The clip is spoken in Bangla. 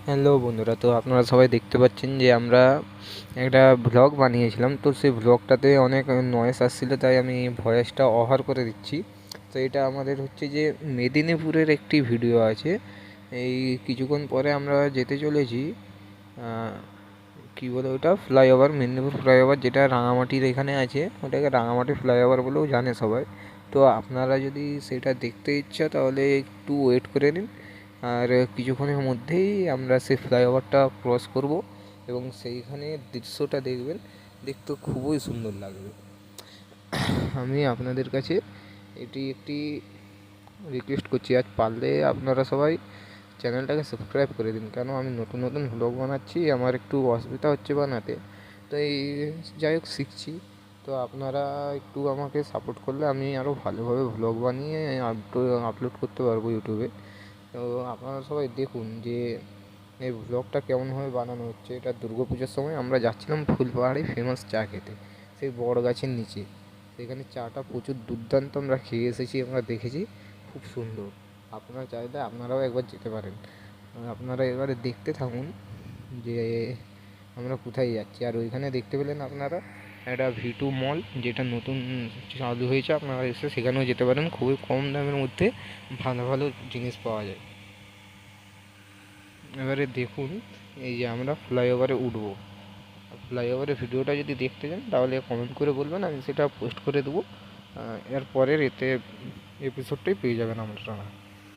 হ্যালো বন্ধুরা, তো আপনারা সবাই দেখতে পাচ্ছেন যে আমরা একটা ভ্লগ বানিয়েছিলাম। তো সেই ভ্লগটাতে অনেক নয়েজ আসছিলো, তাই আমি ভয়েসটা অফার করে দিচ্ছি। তো এটা আমাদের হচ্ছে যে মেদিনীপুরের একটি ভিডিও আছে। এই কিছুক্ষণ পরে আমরা যেতে চলেছি কী বলে ওটা, ফ্লাইওভার, মেদিনীপুর ফ্লাইওভার, যেটা রাঙামাটির এখানে আছে, ওটাকে রাঙামাটি ফ্লাইওভার বলেও জানে সবাই। তো আপনারা যদি সেটা দেখতে ইচ্ছা তাহলে একটু ওয়েট করে নিন, আর কিছুক্ষণের মধ্যেই আমরা সেই ফ্লাইওভারটা ক্রস করব এবং সেইখানে দৃশ্যটা দেখবেন, দেখতে খুবই সুন্দর লাগবে। আমি আপনাদের কাছে এটি একটি রিকোয়েস্ট করছি, আজ পারলে আপনারা সবাই চ্যানেলটাকে সাবস্ক্রাইব করে দিন, কেন আমি নতুন নতুন ভ্লগ বানাচ্ছি, আমার একটু অসুবিধা হচ্ছে বানাতে। তো এই যাই হোক শিখছি। তো আপনারা একটু আমাকে সাপোর্ট করলে আমি আরও ভালোভাবে ভ্লগ বানিয়ে আপলোড করতে পারবো ইউটিউবে। তো আপনারা সবাই দেখুন যে এই ভ্লগটা কেমনভাবে বানানো হচ্ছে। এটা দুর্গাপুজোর সময় আমরা যাচ্ছিলাম ফুলপাহাড়ি ফেমাস চা খেতে, সেই বড় গাছের নিচে। সেখানে চাটা প্রচুর দুর্দান্ত, আমরা খেয়ে এসেছি, আমরা দেখেছি, খুব সুন্দর। আপনারা চাইলে আপনারাও একবার যেতে পারেন। আপনারা এবারে দেখতে থাকুন যে আমরা কোথায় যাচ্ছি। আর ওইখানে দেখতে পেলেন আপনারা একটা V2 মল, যেটা নতুন চালু হয়েছে, আপনারা এসে সেখানেও যেতে পারেন। খুবই কম দামের মধ্যে ভালো ভালো জিনিস পাওয়া যায়। এবারে দেখুন, এই যে আমরা ফ্লাইওভারে উঠবো। ফ্লাইওভারের ভিডিওটা যদি দেখতে চান তাহলে কমেন্ট করে বলবেন, আমি সেটা পোস্ট করে দেবো। এর পরের এপিসোডটাই পেয়ে যাবেন আপনারা।